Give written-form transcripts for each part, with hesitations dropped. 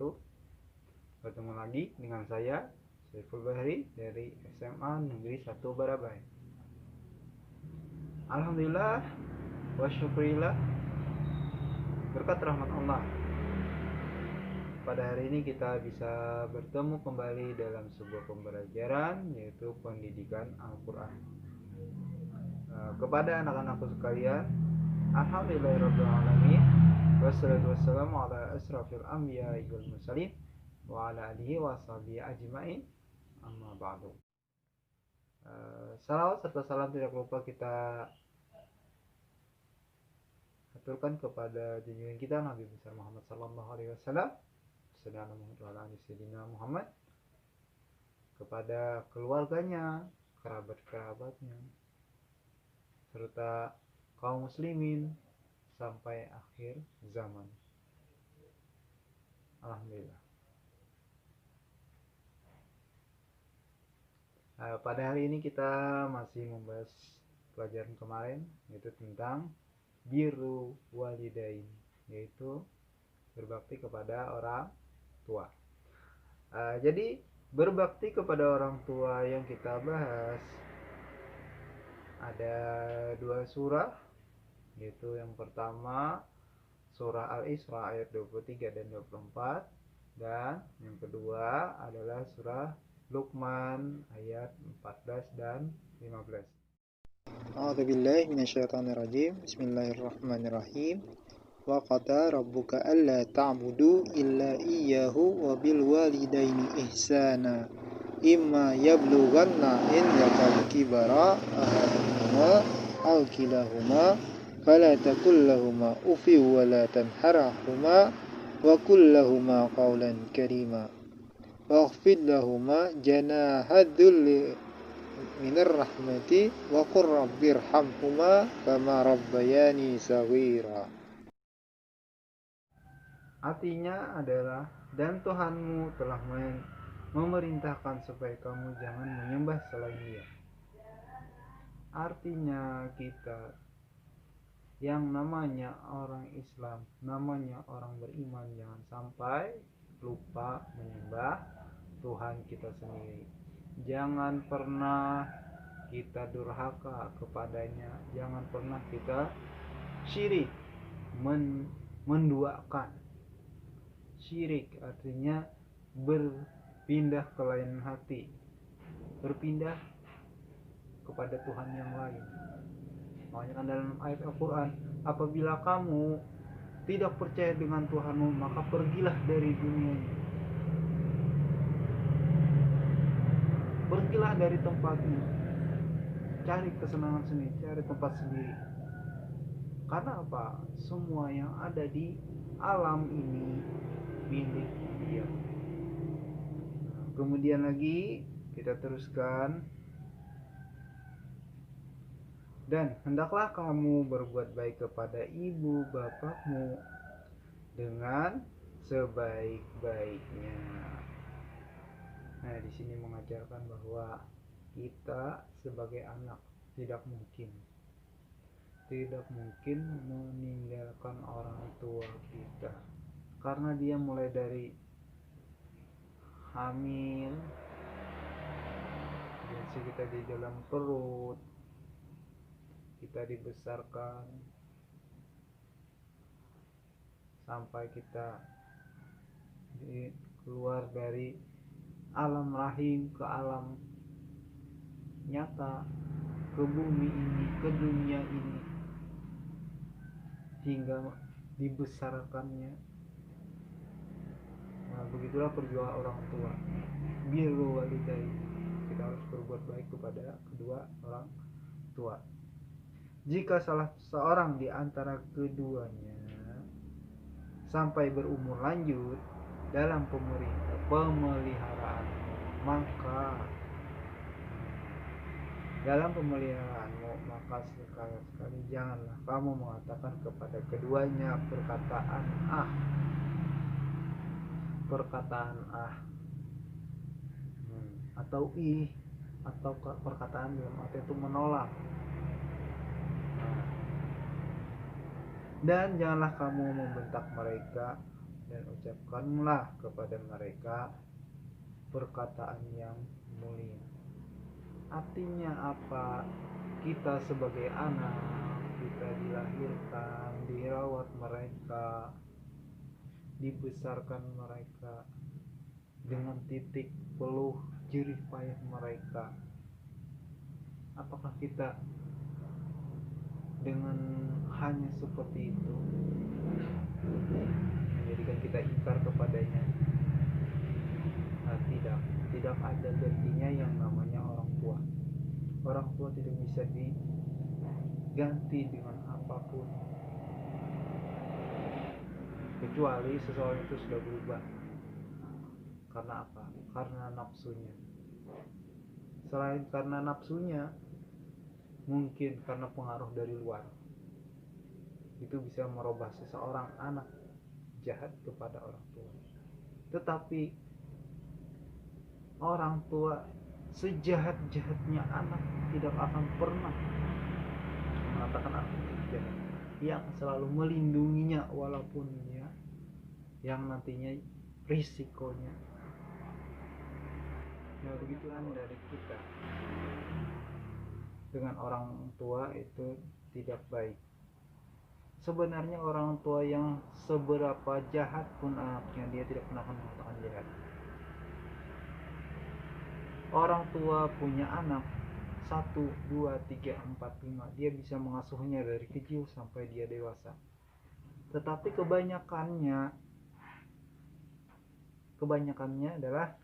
wabarakatuh. Bertemu lagi dengan saya, Saiful Bahri dari SMA Negeri 1 Barabai. Alhamdulillah wa syukurillah, berkat rahmat Allah, pada hari ini kita bisa bertemu kembali dalam sebuah pembelajaran, yaitu pendidikan Al-Quran. Kepada anak-anakku sekalian, alhamdulillahirrahmanirrahim, wassalatu wassalamu ala asrafil anbiya wal mursalin wa ala alihi wa sahbihi ajma'in, amma ba'du. Salawat serta salam tidak lupa kita aturkan kepada junjungan kita Nabi besar Muhammad sallallahu alaihi wasallam, Sayyidina Muhammad, kepada keluarganya, kerabat-kerabatnya, serta kaum muslimin sampai akhir zaman. Alhamdulillah. Pada hari ini kita masih membahas pelajaran kemarin, yaitu tentang birru walidain, yaitu berbakti kepada orang tua. Jadi berbakti kepada orang tua yang kita bahas ada dua surah, yaitu yang pertama surah Al-Isra ayat 23 dan 24, dan yang kedua adalah surah Luqman ayat 14 dan 15. A'udzubillahi minasyaitonirrajim. Bismillahirrahmanirrahim. Wa qada rabbuka alla ta'budu illa iyyahu wa bil walidaini ihsana. Imma yablughanna indakal kibara ahaduhuma aw kilahuma fala taqul lahumu uffin wa la tanharhuma wa qul lahumu qawlan karima. Waghfid lahuma janahadul minar rahmati wa qur rabbirhamhuma kama rabbayani saghira. Artinya adalah, dan Tuhanmu telah memerintahkan supaya kamu jangan menyembah selain Dia. Artinya kita yang namanya orang Islam, namanya orang beriman, jangan sampai lupa menyembah Tuhan kita sendiri. Jangan pernah kita durhaka kepadanya, jangan pernah kita syirik, menduakan. Syirik artinya berpindah ke lain hati, berpindah kepada Tuhan yang lain. Makanya kan dalam ayat Al-Quran, apabila kamu tidak percaya dengan Tuhanmu, maka pergilah dari dunia ini. Pergilah dari tempat ini, cari kesenangan sendiri, cari tempat sendiri. Karena apa? Semua yang ada di alam ini milik Dia. Kemudian lagi kita teruskan, dan hendaklah kamu berbuat baik kepada ibu bapakmu dengan sebaik-baiknya. Nah, di sini mengajarkan bahwa kita sebagai anak tidak mungkin meninggalkan orang tua kita, karena dia mulai dari hamil, jadi kita di dalam perut, kita dibesarkan sampai kita keluar dari alam rahim ke alam nyata, ke bumi ini, ke dunia ini, hingga dibesarkannya. Nah, begitulah perjuangan orang tua. Birru walidain, kita harus berbuat baik kepada kedua orang tua. Jika salah seorang di antara keduanya sampai berumur lanjut dalam pemeliharaan, maka sekali-sekali janganlah kamu mengatakan kepada keduanya perkataan atau ih, atau perkataan dalam arti itu menolak. Dan janganlah kamu membentak mereka dan ucapkanlah kepada mereka perkataan yang mulia. Artinya apa? Kita sebagai anak, kita dilahirkan, dirawat mereka, dibesarkan mereka dengan titik peluh jerih payah mereka. Apakah kita dengan hanya seperti itu menjadikan kita ingkar kepadanya? Nah, tidak ada gantinya yang namanya orang tua. Orang tua tidak bisa diganti dengan apapun, kecuali seseorang itu sudah berubah. Karena apa? Karena nafsunya. Selain karena nafsunya, mungkin karena pengaruh dari luar, itu bisa merubah seseorang anak jahat kepada orang tua. Tetapi orang tua sejahat-jahatnya anak tidak akan pernah mengatakan aku jahat, yang selalu melindunginya walaupun dia yang nantinya risikonya. Nah, begitulah dari kita dengan orang tua itu tidak baik. Sebenarnya orang tua yang seberapa jahat pun anaknya, dia tidak pernah akan mengatakan jahat. Orang tua punya anak 1, 2, 3, 4, 5, dia bisa mengasuhnya dari kecil sampai dia dewasa. Tetapi kebanyakannya adalah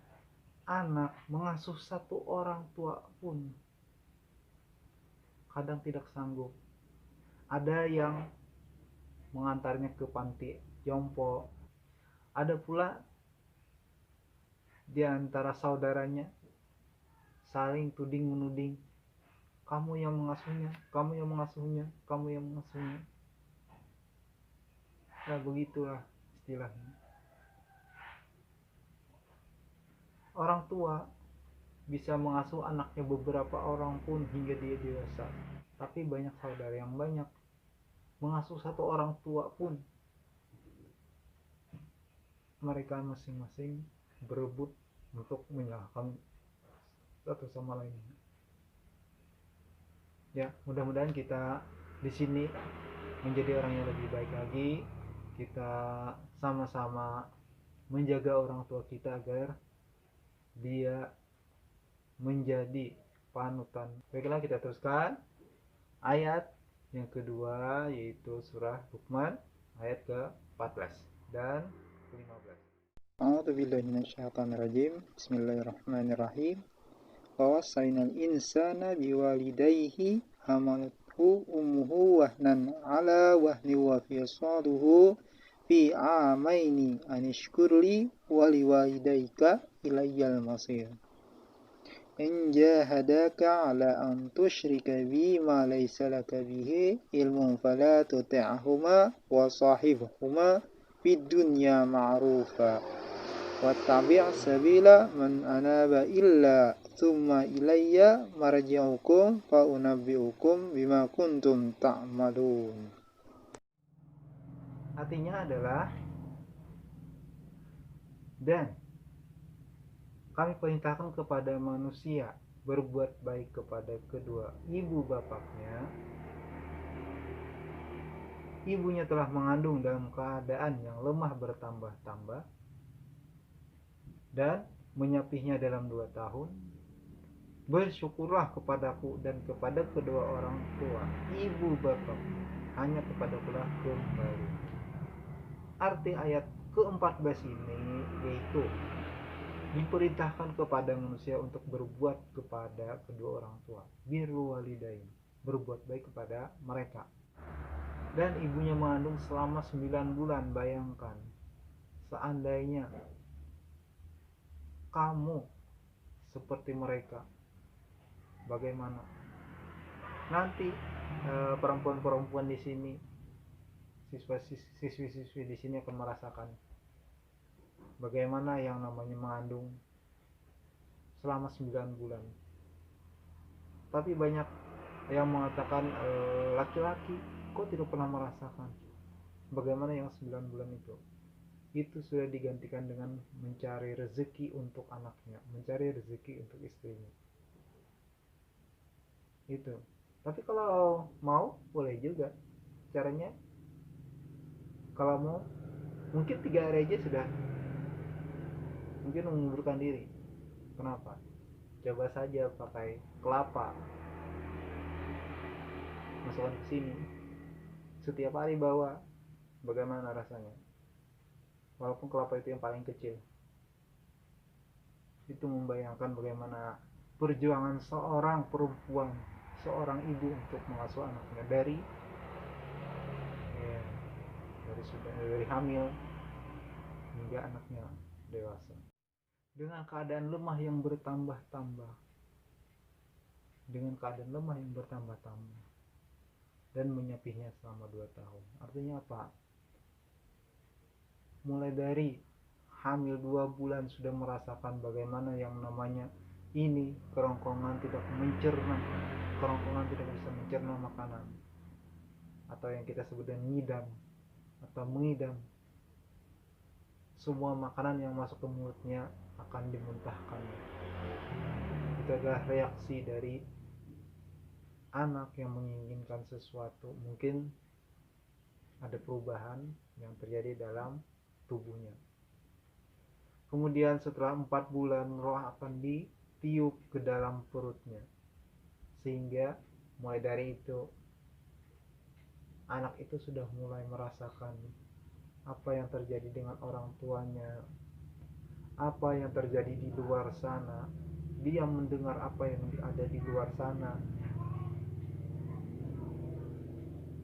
anak mengasuh satu orang tua pun kadang tidak sanggup. Ada yang mengantarnya ke panti jompo, ada pula di antara saudaranya saling tuding menuding, kamu yang mengasuhnya, kamu yang mengasuhnya, kamu yang mengasuhnya. Nah, begitulah istilahnya. Orang tua bisa mengasuh anaknya beberapa orang pun hingga dia dewasa, tapi banyak saudara yang banyak mengasuh satu orang tua pun mereka masing-masing berebut untuk menyalahkan satu sama lain. Ya, mudah-mudahan kita di sini menjadi orang yang lebih baik lagi. Kita sama-sama menjaga orang tua kita agar dia menjadi panutan. Baiklah, kita teruskan ayat yang kedua, yaitu surah Luqman ayat ke-14 dan ke-15. A'udzubillahi minasyaitonirrajim. Bismillahirrahmanirrahim. Wa wasainal insana biwalidayhi hamalathu ummuhu wahnan ala wahni wa fisaluhu fi amaini anishkurli wa liwalidayka ilayyal masir. In jahadaka ala an tushrika bi ma laysa laka bihi ilmun fala tuti'ahuma wa sahibhuma fid dunya ma'rufa wattabi' sabila man anaba illa thumma ilayya marji'ukum fa unabbi'ukum bima kuntum ta'malun. Artinya adalah, dan kami perintahkan kepada manusia berbuat baik kepada kedua ibu bapaknya. Ibunya telah mengandung dalam keadaan yang lemah bertambah-tambah dan menyapihnya dalam 2 tahun. Bersyukurlah kepadaku dan kepada kedua orang tua ibu bapakmu, hanya kepadakulah kembali. Arti ayat ke-14 ini yaitu diperintahkan kepada manusia untuk berbuat kepada kedua orang tua, birrul walidain, berbuat baik kepada mereka. Dan ibunya mengandung selama 9 bulan. Bayangkan, seandainya kamu seperti mereka, bagaimana nanti perempuan-perempuan di sini, siswi-siswi di sini akan merasakan bagaimana yang namanya mengandung selama 9 bulan. Tapi banyak yang mengatakan laki-laki kok tidak pernah merasakan bagaimana yang 9 bulan itu. itu sudah digantikan dengan mencari rezeki untuk anaknya, mencari rezeki untuk istrinya. Itu. Tapi kalau mau boleh juga caranya. Kalau mau mungkin 3 hari aja sudah mungkin mengundurkan diri. Kenapa? Coba saja pakai kelapa, masukkan ke sini, setiap hari bawa, bagaimana rasanya. Walaupun kelapa itu yang paling kecil, itu membayangkan bagaimana perjuangan seorang perempuan, seorang ibu untuk mengasuh anaknya dari ya, dari hamil hingga anaknya dewasa, dengan keadaan lemah yang bertambah-tambah, dan menyapihnya selama 2 tahun. Artinya apa? Mulai dari hamil 2 bulan sudah merasakan bagaimana yang namanya ini kerongkongan tidak bisa mencerna makanan, atau yang kita sebut dengan ngidam atau mengidam. Semua makanan yang masuk ke mulutnya akan dimuntahkan. Itu adalah reaksi dari anak yang menginginkan sesuatu. Mungkin ada perubahan yang terjadi dalam tubuhnya. Kemudian setelah 4 bulan roh akan ditiup ke dalam perutnya, sehingga mulai dari itu anak itu sudah mulai merasakan apa yang terjadi dengan orang tuanya, apa yang terjadi di luar sana. Dia mendengar apa yang ada di luar sana.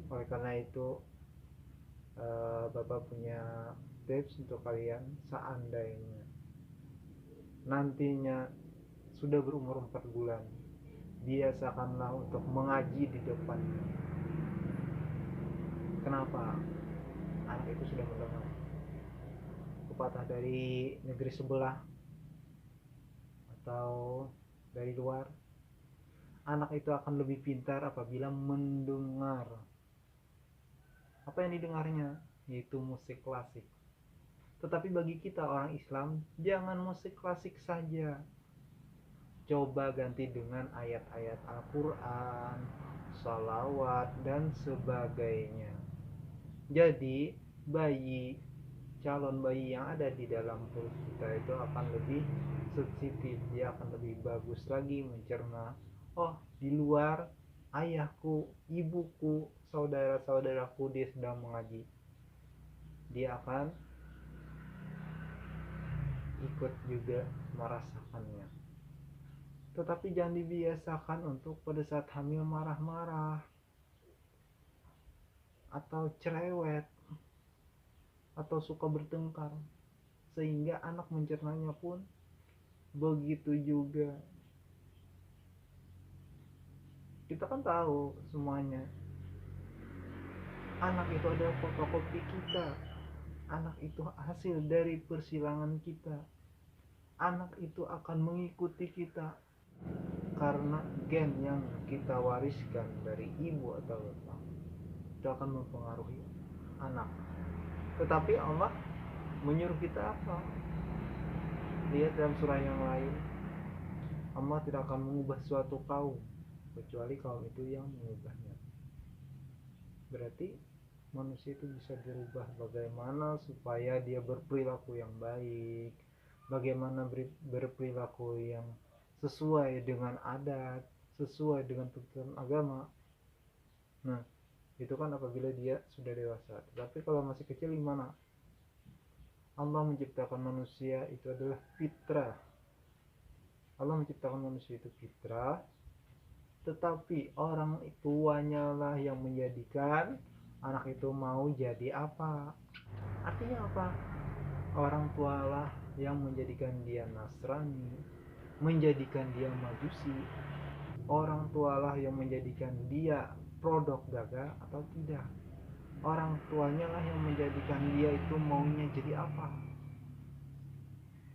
Oleh karena itu Bapak punya tips untuk kalian. Seandainya nantinya sudah berumur 4 bulan, biasakanlah untuk mengaji di depannya. Kenapa? Anak itu sudah mendengar. Pepatah dari negeri sebelah atau dari luar, anak itu akan lebih pintar apabila mendengar. Apa yang didengarnya? Yaitu musik klasik. Tetapi bagi kita orang Islam, jangan musik klasik saja. Coba ganti dengan ayat-ayat Al-Quran, salawat, dan sebagainya. Jadi calon bayi yang ada di dalam perut kita itu akan lebih sensitif, dia akan lebih bagus lagi mencerna. Oh, di luar ayahku, ibuku, saudara-saudaraku dia sedang mengaji. Dia akan ikut juga merasakannya. Tetapi jangan dibiasakan untuk pada saat hamil marah-marah atau cerewet atau suka bertengkar, sehingga anak mencernanya pun begitu juga. Kita kan tahu semuanya, anak itu adalah fotokopi kita. Anak itu hasil dari persilangan kita. Anak itu akan mengikuti kita karena gen yang kita wariskan dari ibu atau bapak itu akan mempengaruhi anak. Tetapi Allah menyuruh kita apa? Lihat dalam surah yang lain, Allah tidak akan mengubah suatu kaum kecuali kaum itu yang mengubahnya. Berarti manusia itu bisa dirubah. Bagaimana supaya dia berperilaku yang baik, bagaimana berperilaku yang sesuai dengan adat, sesuai dengan tuntunan agama. Nah, itu kan apabila dia sudah dewasa. Tetapi kalau masih kecil gimana? Allah menciptakan manusia itu adalah fitrah. Allah menciptakan manusia itu fitrah, tetapi orang tuanya lah yang menjadikan anak itu mau jadi apa. Artinya apa? Orang tua lah yang menjadikan dia Nasrani, menjadikan dia Majusi. Orang tua lah yang menjadikan dia produk dagang atau tidak. Orang tuanya lah yang menjadikan dia itu maunya jadi apa.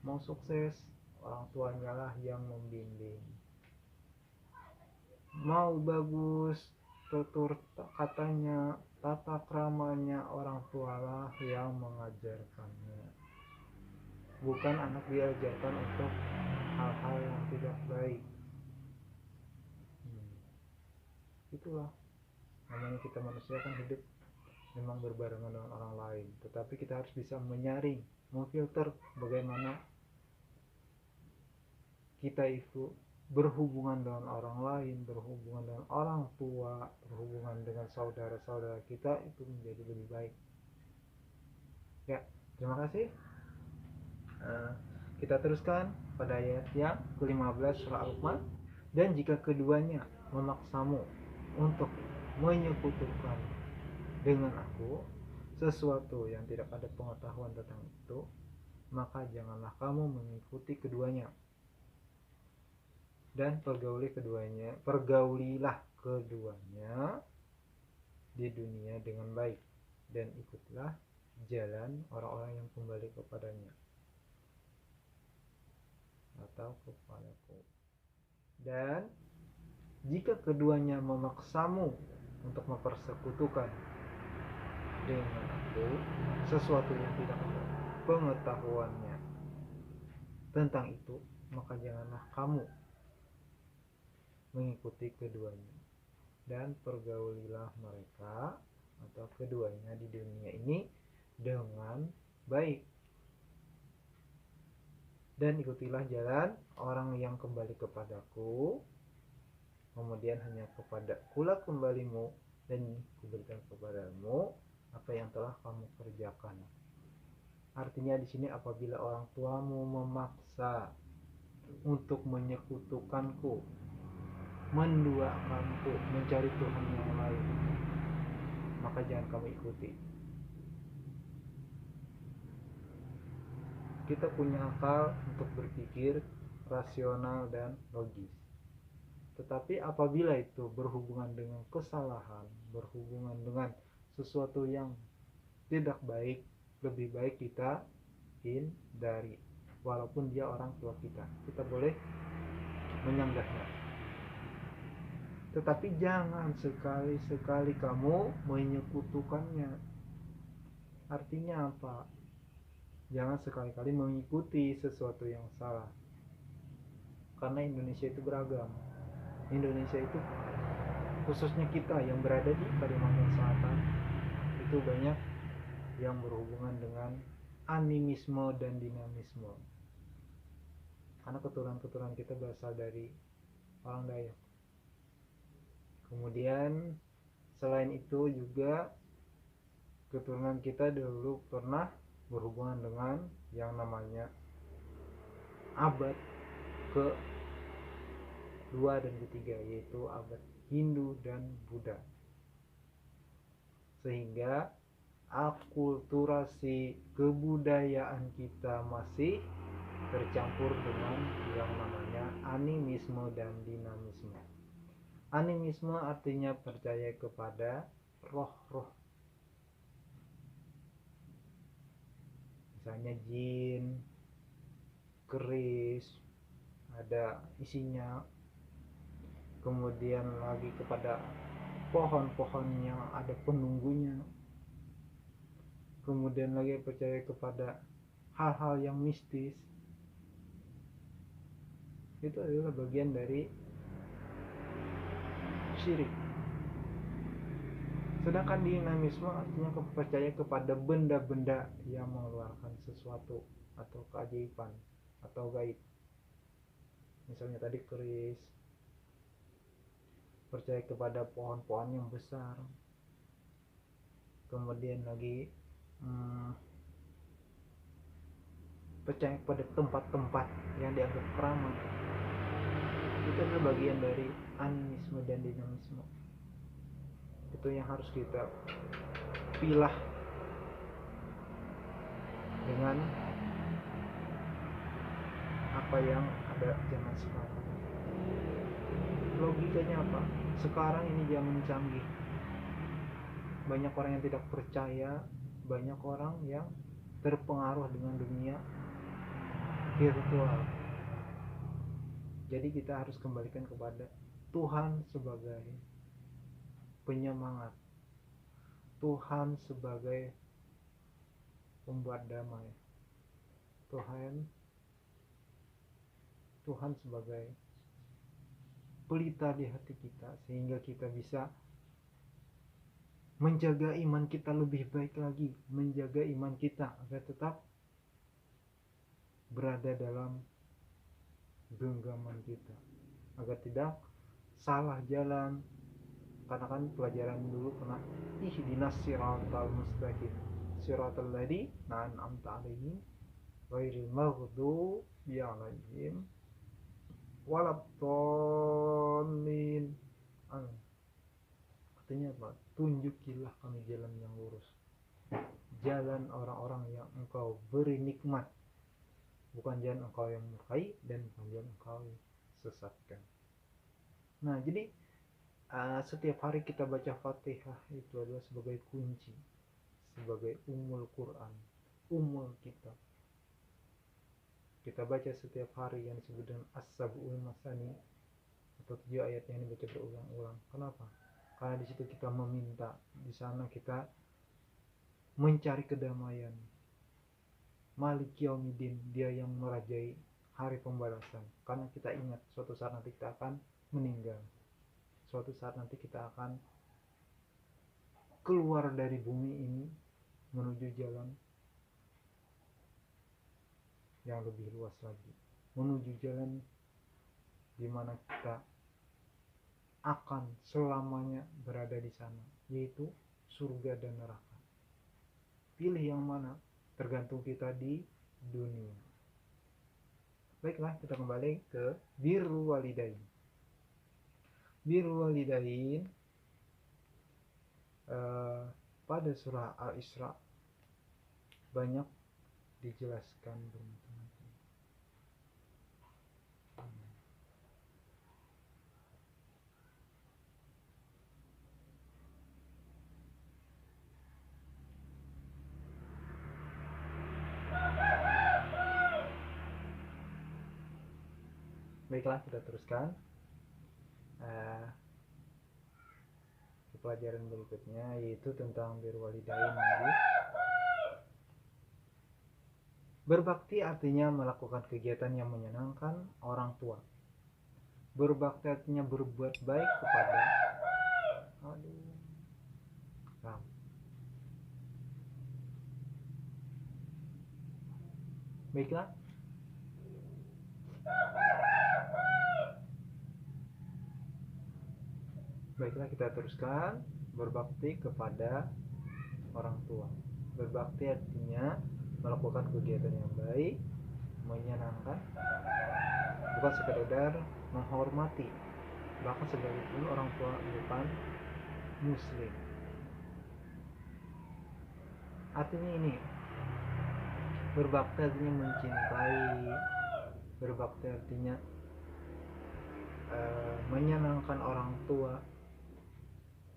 Mau sukses, orang tuanya lah yang membimbing. Mau bagus, tutur katanya, tata kramanya, orang tualah yang mengajarkannya. bukan anak diajarkan untuk hal-hal yang tidak baik. Itulah namanya kita manusia kan hidup memang berbarengan dengan orang lain, tetapi kita harus bisa menyaring, memfilter bagaimana kita itu berhubungan dengan orang lain, berhubungan dengan orang tua, berhubungan dengan saudara-saudara kita itu menjadi lebih baik. Ya, terima kasih. Kita teruskan pada ayat yang ke-15 surah Al-Luqman. Dan jika keduanya memaksamu untuk menyekutukan dengan aku sesuatu yang tidak ada pengetahuan tentang itu, maka janganlah kamu mengikuti keduanya. Dan pergaulilah keduanya di dunia dengan baik, dan ikutlah jalan orang-orang yang kembali kepadanya atau kepadaku. Dan jika keduanya memaksamu untuk mempersekutukan dengan aku sesuatu yang tidak ada pengetahuannya tentang itu, maka janganlah kamu mengikuti keduanya, dan pergaulilah mereka atau keduanya di dunia ini dengan baik, dan ikutilah jalan orang yang kembali kepadaku, kemudian hanya kepadakulah kembalimu, dan kuberikan kepadamu apa yang telah kamu kerjakan. Artinya di sini apabila orang tuamu memaksa untuk menyekutukanku, menduakanku, mencari Tuhan yang lain, maka jangan kamu ikuti. Kita punya akal untuk berpikir rasional dan logis, tetapi apabila itu berhubungan dengan kesalahan, berhubungan dengan sesuatu yang tidak baik, lebih baik kita hindari. Walaupun dia orang tua kita, kita boleh menyanggahnya, tetapi jangan sekali-sekali kamu menyekutukannya. Artinya apa? Jangan sekali-kali mengikuti sesuatu yang salah, karena Indonesia itu beragam. Indonesia itu, khususnya kita yang berada di Kalimantan Selatan, itu banyak yang berhubungan dengan animisme dan dinamisme, karena keturunan-keturunan kita berasal dari orang Dayak. Kemudian selain itu juga keturunan kita dulu pernah berhubungan dengan yang namanya abad ke-2 dan ke-3, yaitu abad Hindu dan Buddha, sehingga akulturasi kebudayaan kita masih tercampur dengan yang namanya animisme dan dinamisme. Animisme artinya percaya kepada roh-roh, misalnya jin, keris, ada isinya. Kemudian lagi kepada pohon-pohon yang ada penunggunya. Kemudian lagi percaya kepada hal-hal yang mistis. Itu adalah bagian dari syirik. Sedangkan dinamisme artinya percaya kepada benda-benda yang mengeluarkan sesuatu atau keajaiban atau gaib. Misalnya tadi keris, percaya kepada pohon-pohon yang besar. Kemudian lagi percaya kepada tempat-tempat yang dianggap keramat. Itu adalah bagian dari animisme dan dinamisme. Itu yang harus kita pilah dengan apa yang ada zaman sekarang. Logikanya apa? Sekarang ini zaman canggih, banyak orang yang tidak percaya, banyak orang yang terpengaruh dengan dunia virtual. Jadi kita harus kembalikan kepada Tuhan sebagai penyemangat, Tuhan sebagai pembuat damai, Tuhan sebagai pelita di hati kita, sehingga kita bisa menjaga iman kita lebih baik lagi, menjaga iman kita agar tetap berada dalam genggaman kita, agar tidak salah jalan. Karena kan pelajaran dulu pernah ihdinas siratal mustaqim siratal ladzina an'amta 'alaihim ghairil maghdubi 'alaihim waladdallin. Artinya apa? Tunjukilah kami jalan yang lurus, jalan orang-orang yang engkau beri nikmat, bukan jalan engkau yang murkai dan bukan jalan engkau yang sesatkan. Nah, jadi setiap hari kita baca Fatihah itu adalah sebagai kunci, sebagai umul Quran, umul kitab. Kita baca setiap hari yang disebut dengan As-Sab'ul Masani, atau 7 ayat yang dibaca berulang-ulang. Kenapa? Karena di situ kita meminta, di sana kita mencari kedamaian. Malik Yaumiddin, dia yang merajai hari pembalasan. Karena kita ingat suatu saat nanti kita akan meninggal. Suatu saat nanti kita akan keluar dari bumi ini menuju jalan yang lebih luas lagi, menuju jalan di mana kita akan selamanya berada di sana, yaitu surga dan neraka. Pilih yang mana tergantung kita di dunia. Baiklah, kita kembali ke birrul walidain. Birrul walidain pada surah Al-Isra banyak dijelaskan bermacam-macam. Baiklah, kita teruskan ke pelajaran berikutnya, yaitu tentang birrul walidain lagi. Berbakti artinya melakukan kegiatan yang menyenangkan orang tua. Berbakti artinya berbuat baik kepada Baiklah. Baiklah, kita teruskan. Berbakti kepada orang tua. Berbakti artinya melakukan kegiatan yang baik, menyenangkan, bukan sekedar menghormati. Bahkan sekalipun orang tua bukan muslim. Artinya ini, berbakti artinya mencintai, berbakti artinya menyenangkan orang tua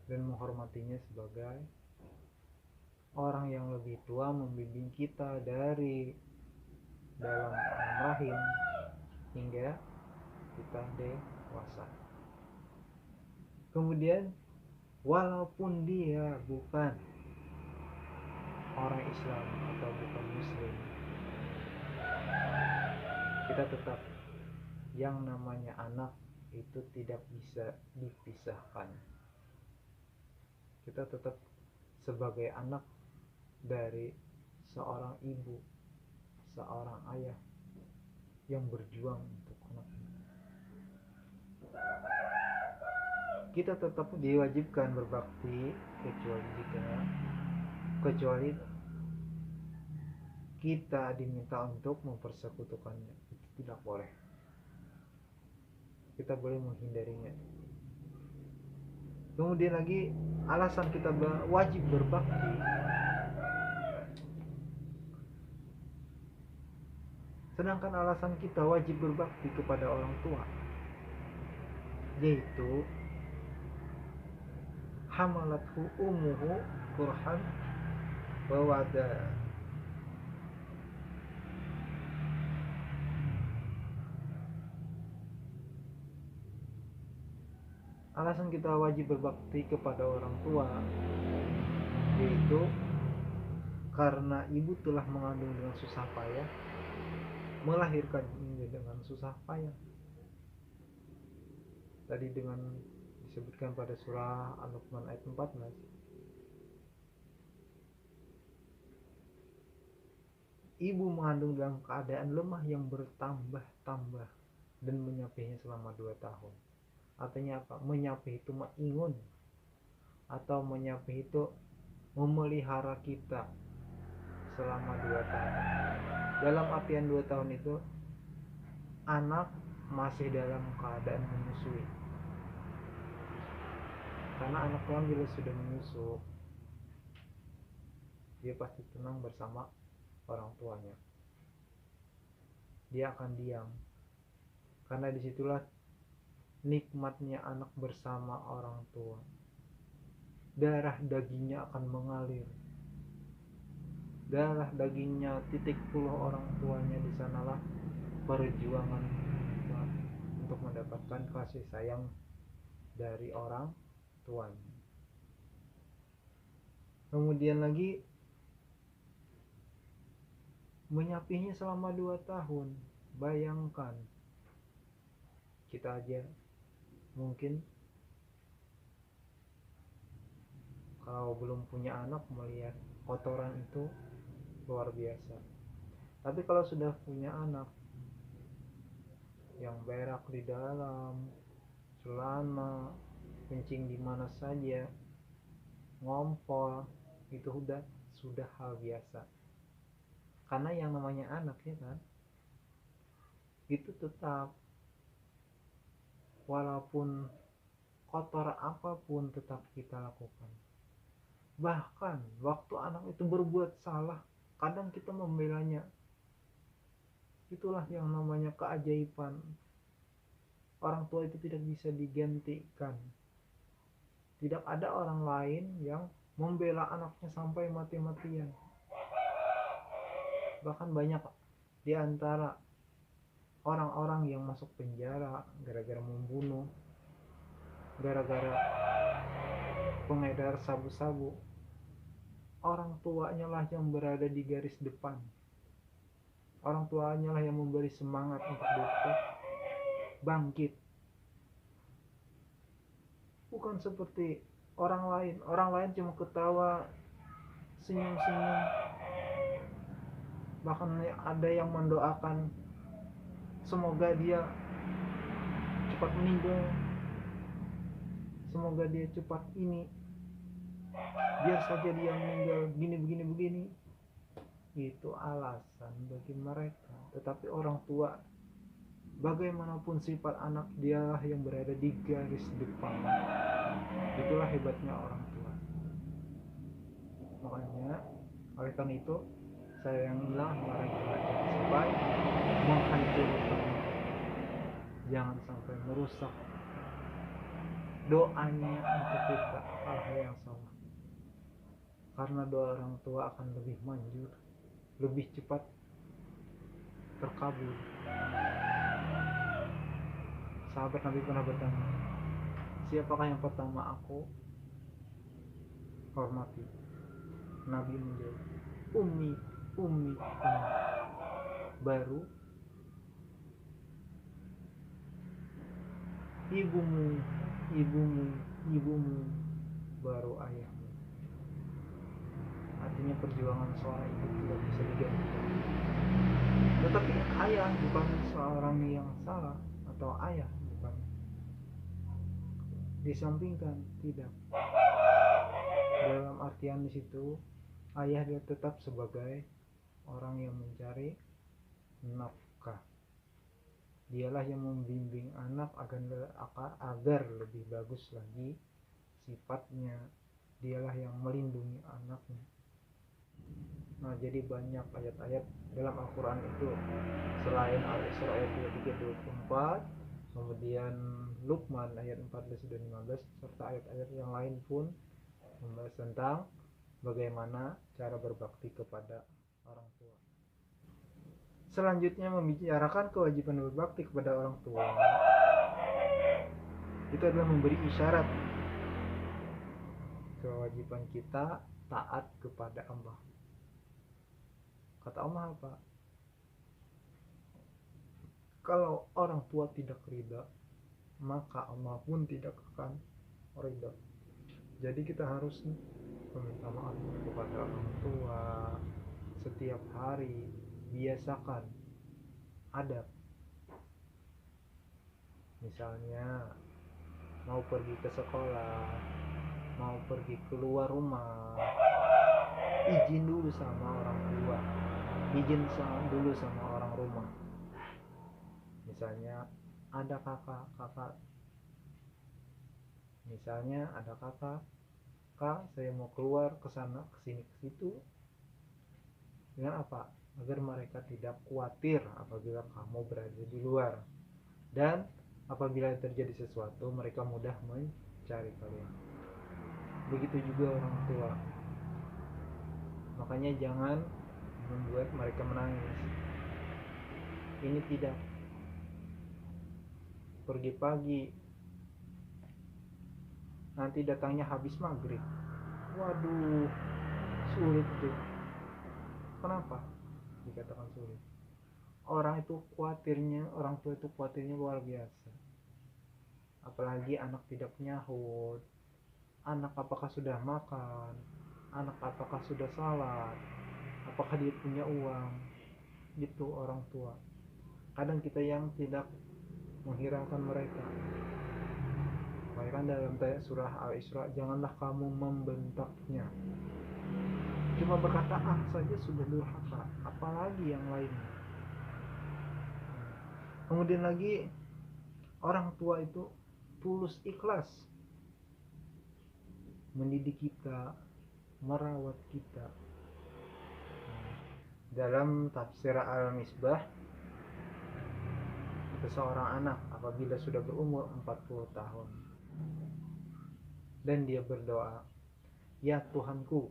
dan menghormatinya sebagai orang yang lebih tua, membimbing kita dari dalam alam rahim hingga kita dewasa. Kemudian walaupun dia bukan orang Islam atau bukan muslim, kita tetap, yang namanya anak itu tidak bisa dipisahkan. Kita tetap sebagai anak dari seorang ibu, seorang ayah yang berjuang untuk anaknya. Kita tetap diwajibkan berbakti kecuali kita diminta untuk mempersekutukannya. Itu tidak boleh. Kita boleh menghindarinya. Kemudian lagi, alasan kita wajib berbakti, sedangkan alasan kita wajib berbakti kepada orang tua, yaitu hamalathu ummuhu kurhan wa wada. Alasan kita wajib berbakti kepada orang tua yaitu karena ibu telah mengandung dengan susah payah melahirkannya dengan susah payah. Tadi dengan disebutkan pada surah Al-Luqman ayat 14, ibu mengandung dalam keadaan lemah yang bertambah-tambah dan menyapihnya selama 2 tahun. Artinya apa? Menyapih itu mengingun, atau menyapih itu memelihara kita selama 2 tahun. Dalam artian 2 tahun itu anak masih dalam keadaan menyusui. Karena anak tuan bila sudah menyusu, dia pasti tenang bersama orang tuanya. Dia akan diam. Karena disitulah nikmatnya anak bersama orang tua. Darah dagingnya akan mengalir. Darah dagingnya titik puluh orang tuanya, di sanalah perjuangan untuk mendapatkan kasih sayang dari orang tuanya. Kemudian lagi menyapihnya selama 2 tahun. Bayangkan, kita aja mungkin kalau belum punya anak melihat kotoran itu luar biasa. Tapi kalau sudah punya anak yang berak di dalam celana, kencing di mana saja, ngompol, itu sudah hal biasa. Karena yang namanya anak, ya kan, itu tetap walaupun kotor apapun tetap kita lakukan. Bahkan waktu anak itu berbuat salah, kadang kita membelanya. Itulah yang namanya keajaiban. Orang tua itu tidak bisa digantikan. Tidak ada orang lain yang membela anaknya sampai mati-matian. Bahkan banyak di antara orang-orang yang masuk penjara gara-gara membunuh, gara-gara pengedar sabu-sabu, orang tuanya lah yang berada di garis depan. Orang tuanya lah yang memberi semangat untuk dapat bangkit. Bukan seperti orang lain. Orang lain cuma ketawa, senyum-senyum. Bahkan ada yang mendoakan semoga dia cepat meninggal, semoga dia cepat ini, biar saja dia meninggal begini. Itu alasan bagi mereka. Tetapi orang tua, bagaimanapun sifat anak, dialah yang berada di garis depan. Itulah hebatnya orang tua. Makanya oleh karena itu sayangilah mereka supaya menghancurkan, jangan sampai merusak doanya untuk kita hal yang salah. Karena doa orang tua akan lebih manjur, lebih cepat terkabul. Sahabat Nabi pernah bertanya, siapakah yang pertama aku hormati? Nabi menjawab, Ummi. Baru ibumu, baru ayahmu. Artinya perjuangan seorang ibu tidak bisa digantikan. Tetapi ayah bukan seorang yang salah, atau ayah bukan disampingkan, tidak. Dalam artian di situ, ayah dia tetap sebagai orang yang mencari nafkah. Dialah yang membimbing anak agar lebih bagus lagi sifatnya. Dialah yang melindungi anaknya. Nah, jadi banyak ayat-ayat dalam Al-Quran itu, selain Al-Isra ayat 23-24, kemudian Luqman ayat 14 dan 15, serta ayat-ayat yang lain pun membahas tentang bagaimana cara berbakti kepada orang tua. Selanjutnya membicarakan kewajiban berbakti kepada orang tua. Itu adalah memberi isyarat kewajiban kita taat kepada Allah. Kata Allah apa? Kalau orang tua tidak ridha, maka Allah pun tidak akan ridha. Jadi kita harus meminta maaf kepada orang tua setiap hari. Biasakan adab. Misalnya mau pergi ke sekolah, mau pergi keluar rumah, izin dulu sama orang tua, izin dulu sama orang rumah. Misalnya ada kakak, misalnya ada kakak, kak saya mau keluar ke sana ke sini ke situ, dengan apa? Agar mereka tidak khawatir apabila kamu berada di luar, dan apabila terjadi sesuatu mereka mudah mencari kalian. Begitu juga orang tua, makanya jangan membuat mereka menangis. Ini tidak, pergi pagi nanti datangnya habis maghrib, waduh sulit tuh. Kenapa dikatakan sulit? Orang tua itu khawatirnya luar biasa. Apalagi anak tidak nyahut, anak apakah sudah makan, anak apakah sudah salat, apakah dia punya uang. Gitu orang tua. Kadang kita yang tidak menghiraukan mereka. Bahkan dalam surah Al-Isra, janganlah kamu membentaknya. Cuma berkata saja sudah durhaka, apalagi yang lainnya. Kemudian lagi, orang tua itu tulus ikhlas mendidik kita, merawat kita. Dalam tafsir Al-Misbah, seseorang anak apabila sudah berumur 40 tahun dan dia berdoa, ya Tuhanku,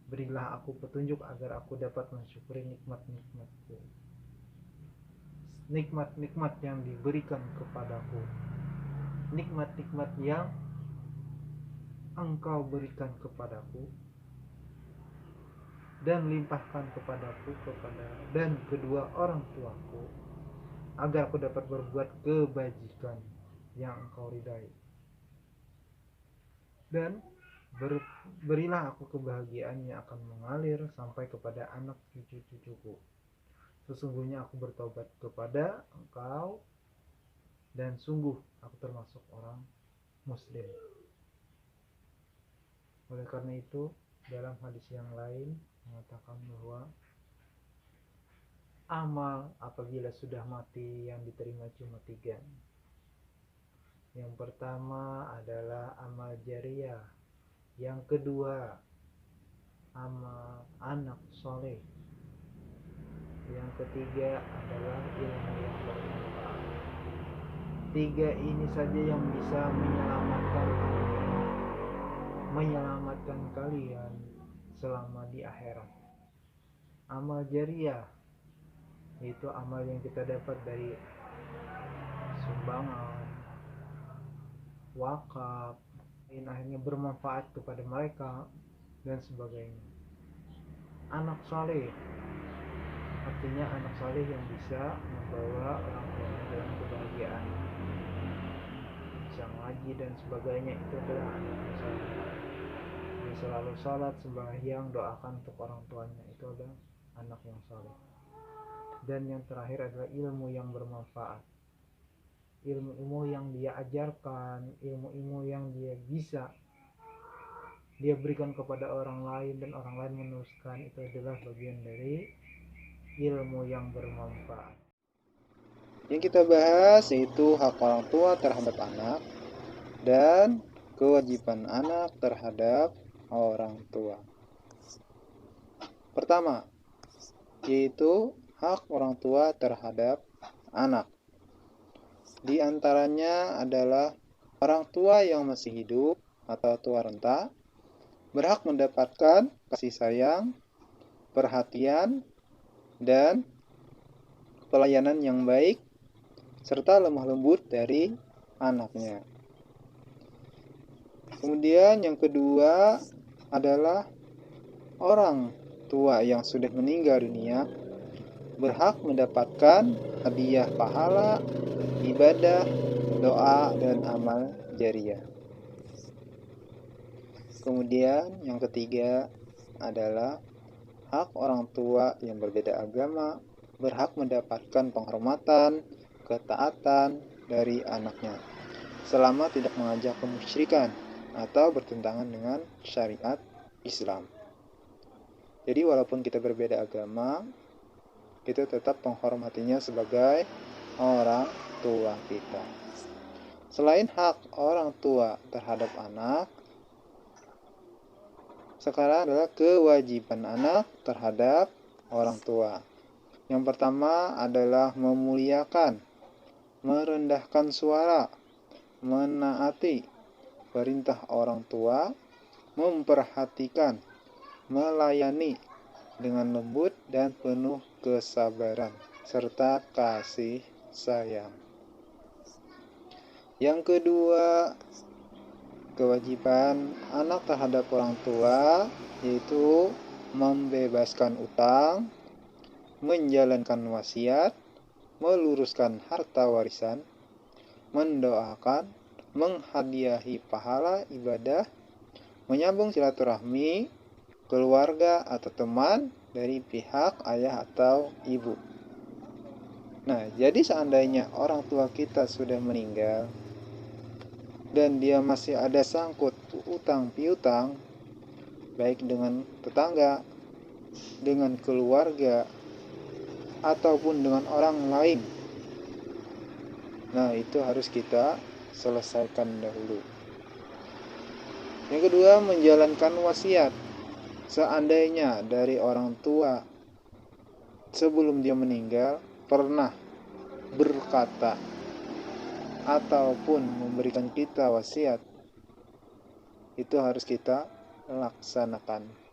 berilah aku petunjuk agar aku dapat mensyukuri nikmat-nikmatku, nikmat-nikmat yang diberikan kepadaku, nikmat-nikmat yang Engkau berikan kepadaku, dan limpahkan kepadaku dan kedua orang tuaku, agar aku dapat berbuat kebajikan yang Engkau ridai, dan berilah aku kebahagiaan yang akan mengalir sampai kepada anak cucu-cucuku. Sesungguhnya aku bertobat kepada Engkau, dan sungguh aku termasuk orang muslim. Oleh karena itu, dalam hadis yang lain mengatakan bahwa amal apabila sudah mati yang diterima cuma 3. Yang pertama adalah amal jariah, yang kedua amal anak soleh, yang ketiga adalah ilmu yang bermanfaat. 3 ini saja yang bisa menyelamatkan kalian selama di akhirat. Amal jariah yaitu amal yang kita dapat dari sumbangan, wakaf, yang akhirnya bermanfaat kepada mereka dan sebagainya. Anak saleh artinya anak saleh yang bisa membawa orang tuanya dalam kebahagiaan, bisa ngaji dan sebagainya, itu adalah anak saleh. Dia selalu salat, sembahyang, doakan untuk orang tuanya, itu adalah anak yang saleh. Dan yang terakhir adalah ilmu yang bermanfaat, ilmu-ilmu yang dia ajarkan, ilmu-ilmu yang dia bisa dia berikan kepada orang lain dan orang lain meneruskan, itu adalah bagian dari ilmu yang bermanfaat. Yang kita bahas yaitu hak orang tua terhadap anak dan kewajiban anak terhadap orang tua. Pertama, yaitu hak orang tua terhadap anak. Di antaranya adalah orang tua yang masih hidup atau tua renta berhak mendapatkan kasih sayang, perhatian, dan pelayanan yang baik serta lemah lembut dari anaknya. Kemudian yang kedua adalah orang tua yang sudah meninggal dunia berhak mendapatkan hadiah pahala, ibadah, doa, dan amal jariah. Kemudian yang ketiga adalah hak orang tua yang berbeda agama berhak mendapatkan penghormatan, ketaatan dari anaknya selama tidak mengajak kemusyrikan atau bertentangan dengan syariat Islam. Jadi walaupun kita berbeda agama, kita tetap menghormatinya sebagai orang tua kita. Selain hak orang tua terhadap anak, sekarang adalah kewajiban anak terhadap orang tua. Yang pertama adalah memuliakan, merendahkan suara, menaati perintah orang tua, memperhatikan, melayani dengan lembut dan penuh kesabaran, serta kasih sayang. Yang kedua, kewajiban anak terhadap orang tua yaitu membebaskan utang, menjalankan wasiat, meluruskan harta warisan, mendoakan, menghadiahi pahala ibadah, menyambung silaturahmi, keluarga atau teman dari pihak ayah atau ibu. Nah, jadi seandainya orang tua kita sudah meninggal dan dia masih ada sangkut utang piutang, baik dengan tetangga, dengan keluarga, ataupun dengan orang lain, nah itu harus kita selesaikan dahulu. Yang kedua, menjalankan wasiat. Seandainya dari orang tua sebelum dia meninggal pernah berkata ataupun memberikan kita wasiat, itu harus kita laksanakan.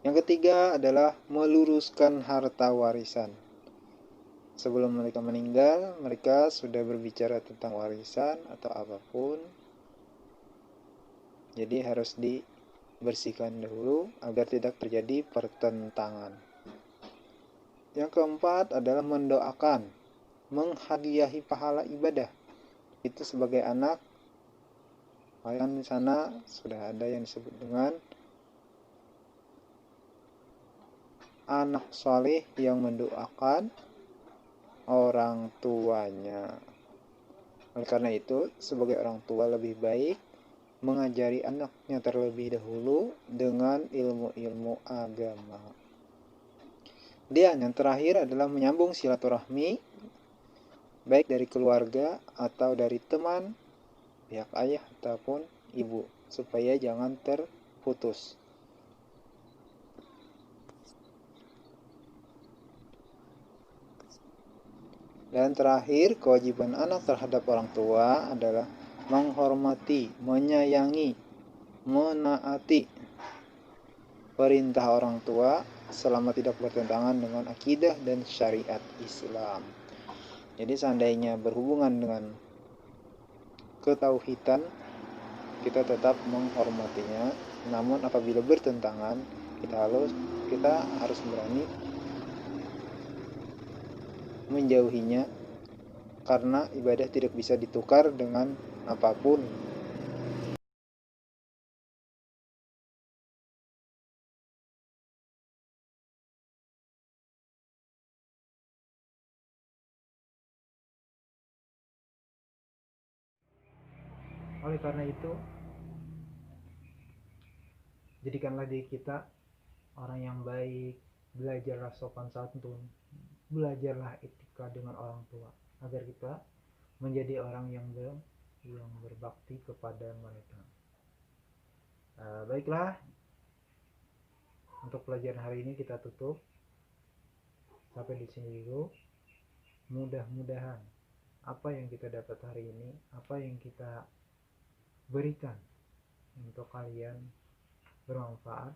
Yang ketiga adalah meluruskan harta warisan. Sebelum mereka meninggal, mereka sudah berbicara tentang warisan atau apapun, jadi harus dibersihkan dahulu agar tidak terjadi pertentangan. Yang keempat adalah mendoakan, menghadiahi pahala ibadah. Itu sebagai anak, kan di sana sudah ada yang disebut dengan anak soleh yang mendoakan orang tuanya. Oleh karena itu, sebagai orang tua lebih baik mengajari anaknya terlebih dahulu dengan ilmu-ilmu agama. Dan yang terakhir adalah menyambung silaturahmi, baik dari keluarga atau dari teman, pihak ayah ataupun ibu, supaya jangan terputus. Dan terakhir, kewajiban anak terhadap orang tua adalah menghormati, menyayangi, menaati perintah orang tua selama tidak bertentangan dengan akidah dan syariat Islam. Jadi seandainya berhubungan dengan ketauhidan, kita tetap menghormatinya. Namun apabila bertentangan, kita harus berani menjauhinya, karena ibadah tidak bisa ditukar dengan apapun. Oleh karena itu, jadikanlah diri kita orang yang baik, belajarlah sopan santun, belajarlah etika dengan orang tua, agar kita menjadi orang yang berbakti kepada mereka. Baiklah, untuk pelajaran hari ini kita tutup sampai di sini dulu. Mudah-mudahan apa yang kita dapat hari ini, apa yang kita berikan untuk kalian bermanfaat,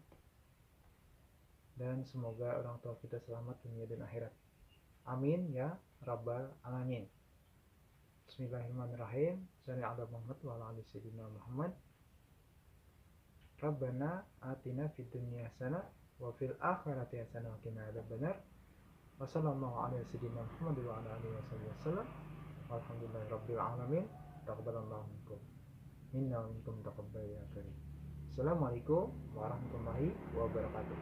dan semoga orang tua kita selamat dunia dan akhirat. Amin ya rabbal alamin. Bismillahirrahmanirrahim. Shalli ala Muhammad wa ala ali sayyidina Muhammad. Rabbana atina fid dunya hasanah wa fil akhirati hasanah wa qina adzabannar. Wassalamualaikum warahmatullahi wabarakatuh. Walhamdulillahirabbil alamin. Taqabbalallahu minkum. Minna wa minkum taqabbal ya karim. Assalamualaikum warahmatullahi wabarakatuh.